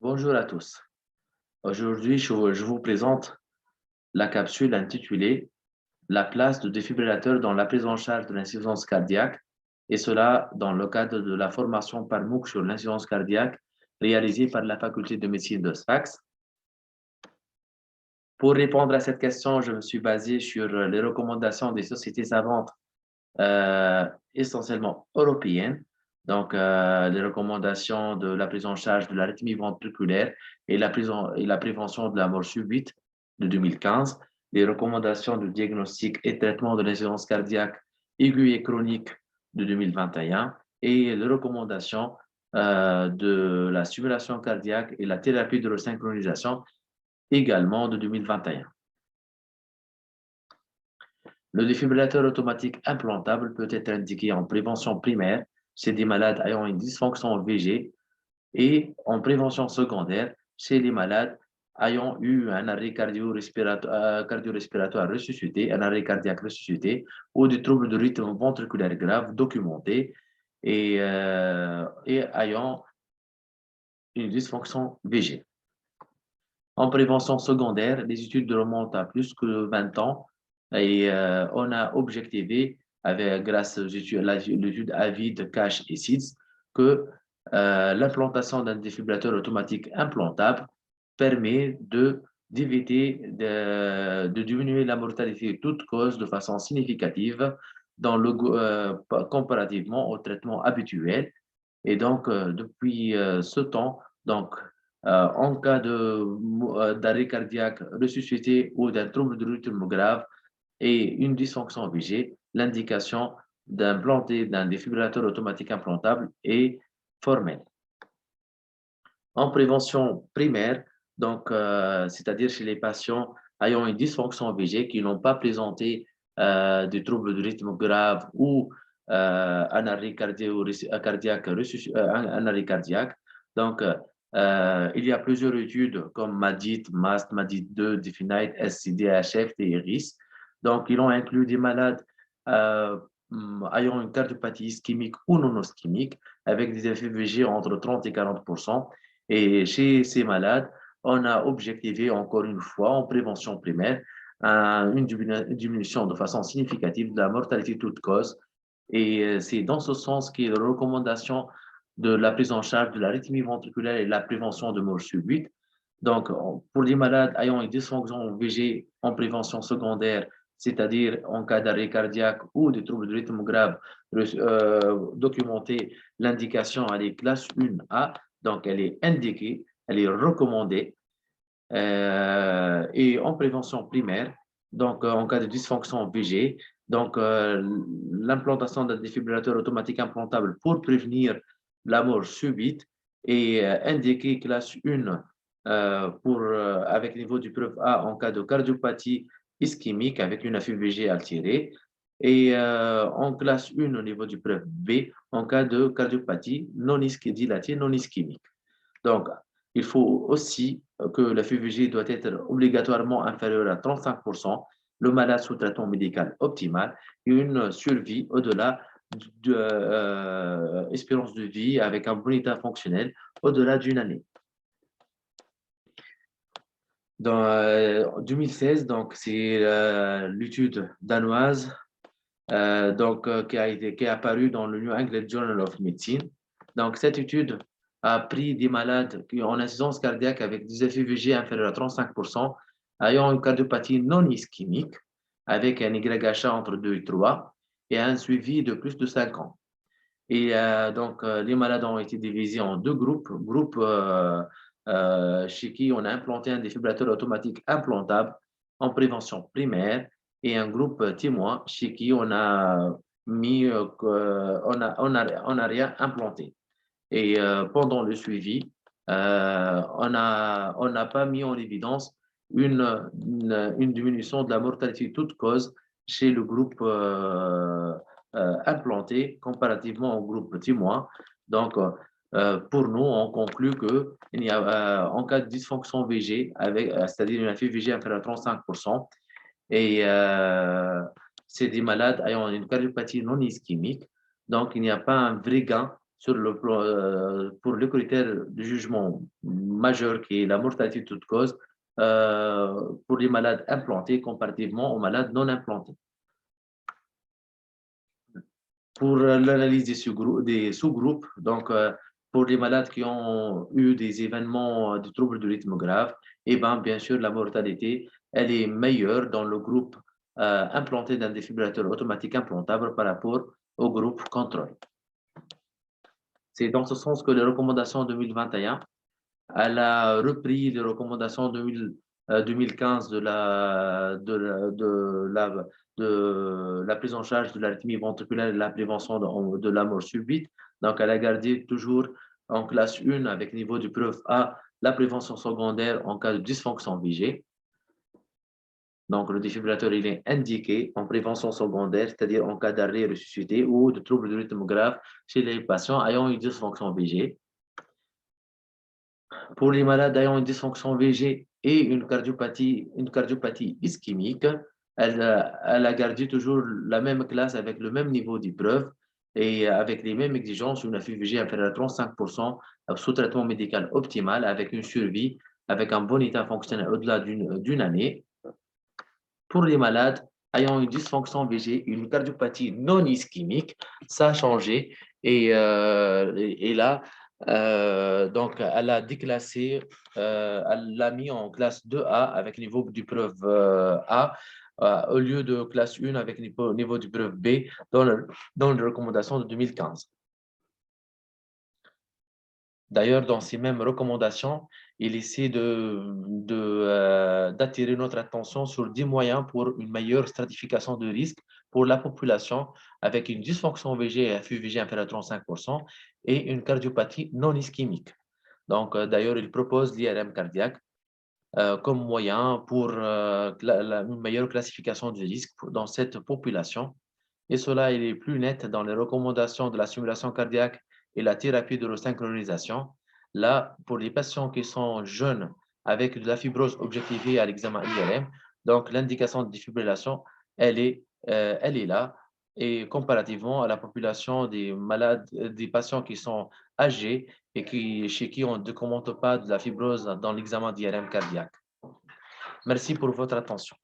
Bonjour à tous. Aujourd'hui, je vous présente la capsule intitulée La place de défibrillateur dans la prise en charge de l'insuffisance cardiaque, et cela dans le cadre de la formation par MOOC sur l'insuffisance cardiaque réalisée par la faculté de médecine de Sfax. Pour répondre à cette question, je me suis basé sur les recommandations des sociétés savantes essentiellement européennes, donc les recommandations de la prise en charge de l'arythmie ventriculaire et la prévention de la mort subite de 2015, les recommandations de diagnostic et traitement de l'insuffisance cardiaque aiguë et chronique de 2021 et les recommandations de la stimulation cardiaque et la thérapie de resynchronisation également de 2021. Le défibrillateur automatique implantable peut être indiqué en prévention primaire chez des malades ayant une dysfonction VG et en prévention secondaire chez les malades ayant eu un arrêt cardio-respiratoire ressuscité, un arrêt cardiaque ressuscité ou des troubles de rythme ventriculaire graves documentés et ayant une dysfonction VG. En prévention secondaire, les études remontent à plus que 20 ans et on a objectivé, grâce à l'étude AVID, CASH et SIDS, que l'implantation d'un défibrillateur automatique implantable permet d'éviter de diminuer la mortalité de toute cause de façon significative comparativement au traitement habituel. Et donc, depuis ce temps, donc, en cas d'arrêt cardiaque ressuscité ou d'un trouble de rythme grave et une dysfonction VG, l'indication d'implanter d'un défibrillateur automatique implantable est formelle. En prévention primaire, donc, c'est-à-dire chez les patients ayant une dysfonction VG qui n'ont pas présenté des troubles de rythme grave ou un arrêt cardiaque, un arrêt cardiaque. Donc, il y a plusieurs études comme MADIT, MAST, MADIT2, DEFINITE, SCD, HF, TRIS. Donc, ils ont inclus des malades ayant une cardiopathie ischémique ou non ischémique avec des effets VG entre 30 et 40%. Et chez ces malades, on a objectivé encore une fois en prévention primaire une diminution de façon significative de la mortalité toute cause. Et c'est dans ce sens que les recommandations de la prise en charge de l'arythmie ventriculaire et de la prévention de mort subite. Donc, pour les malades ayant une dysfonction VG en prévention secondaire, c'est-à-dire en cas d'arrêt cardiaque ou de troubles de rythme grave, documenter l'indication à les classe 1A, donc elle est indiquée, elle est recommandée. Et en prévention primaire, donc en cas de dysfonction VG, donc l'implantation d'un défibrillateur automatique implantable pour prévenir la mort subite est indiquée classe 1 avec niveau du preuve A en cas de cardiopathie ischémique avec une FIVG altérée et en classe 1 au niveau du preuve B en cas de cardiopathie dilatée non ischémique. Donc, il faut aussi que la FIVG doit être obligatoirement inférieure à 35%, le malade sous traitement médical optimal et une survie au-delà de espérance de vie avec un bon état fonctionnel au-delà d'une année. Dans 2016, donc c'est l'étude danoise qui est apparue dans le New England Journal of Medicine. Donc cette étude a pris des malades qui ont une insuffisance cardiaque avec des FIVG inférieurs à 35%, ayant une cardiopathie non ischémique avec un YHA entre 2 et 3 et un suivi de plus de 5 ans. Et donc, les malades ont été divisés en deux groupes. Groupe chez qui on a implanté un défibrillateur automatique implantable en prévention primaire et un groupe témoin chez qui on a mis, on a rien implanté. Et pendant le suivi, on n'a pas mis en évidence une diminution de la mortalité toute cause chez le groupe implanté comparativement au groupe témoin. Donc, pour nous, on conclut que en cas de dysfonction VG, c'est-à-dire une FIVG inférieure à 35%, et c'est des malades ayant une cardiopathie non ischémique, donc il n'y a pas un vrai gain pour le critère de jugement majeur qui est la mortalité toute cause pour les malades implantés comparativement aux malades non implantés. Pour l'analyse des sous-groupes, donc pour les malades qui ont eu des événements de troubles du rythme grave, et ben, bien sûr, la mortalité, elle est meilleure dans le groupe implanté d'un défibrillateur automatique implantable par rapport au groupe contrôle. C'est dans ce sens que les recommandations 2021, elle a repris les recommandations 2015 de la prise en charge de l'arythmie ventriculaire et de la prévention de la mort subite. Donc, elle a gardé toujours en classe 1 avec niveau de preuve A la prévention secondaire en cas de dysfonction VG. Donc, le défibrillateur, il est indiqué en prévention secondaire, c'est-à-dire en cas d'arrêt ressuscité ou de troubles de rythme grave chez les patients ayant une dysfonction VG. Pour les malades ayant une dysfonction VG et une cardiopathie ischémique, elle a gardé toujours la même classe avec le même niveau d'épreuve et avec les mêmes exigences, une FIVG inférieure à 35% sous traitement médical optimal avec une survie, avec un bon état fonctionnel au-delà d'une année. Pour les malades ayant une dysfonction VG, une cardiopathie non ischémique, ça a changé et là, donc elle a déclassé, elle l'a mis en classe 2A avec niveau d'épreuve A au lieu de classe 1 avec niveau d'épreuve B dans les recommandations de 2015. D'ailleurs, dans ces mêmes recommandations, il essaie d'attirer notre attention sur 10 moyens pour une meilleure stratification de risque pour la population avec une dysfonction VG et FUVG inférieure à 35% et une cardiopathie non ischémique. Donc, d'ailleurs, il propose l'IRM cardiaque comme moyen pour une meilleure classification du risque dans cette population. Et cela, il est plus net dans les recommandations de la stimulation cardiaque et la thérapie de resynchronisation. Là, pour les patients qui sont jeunes avec de la fibrose objectivée à l'examen IRM, donc l'indication de défibrillation, elle est là. Et comparativement à la population des malades, des patients qui sont âgés et chez qui on ne documente pas de la fibrose dans l'examen d'IRM cardiaque. Merci pour votre attention.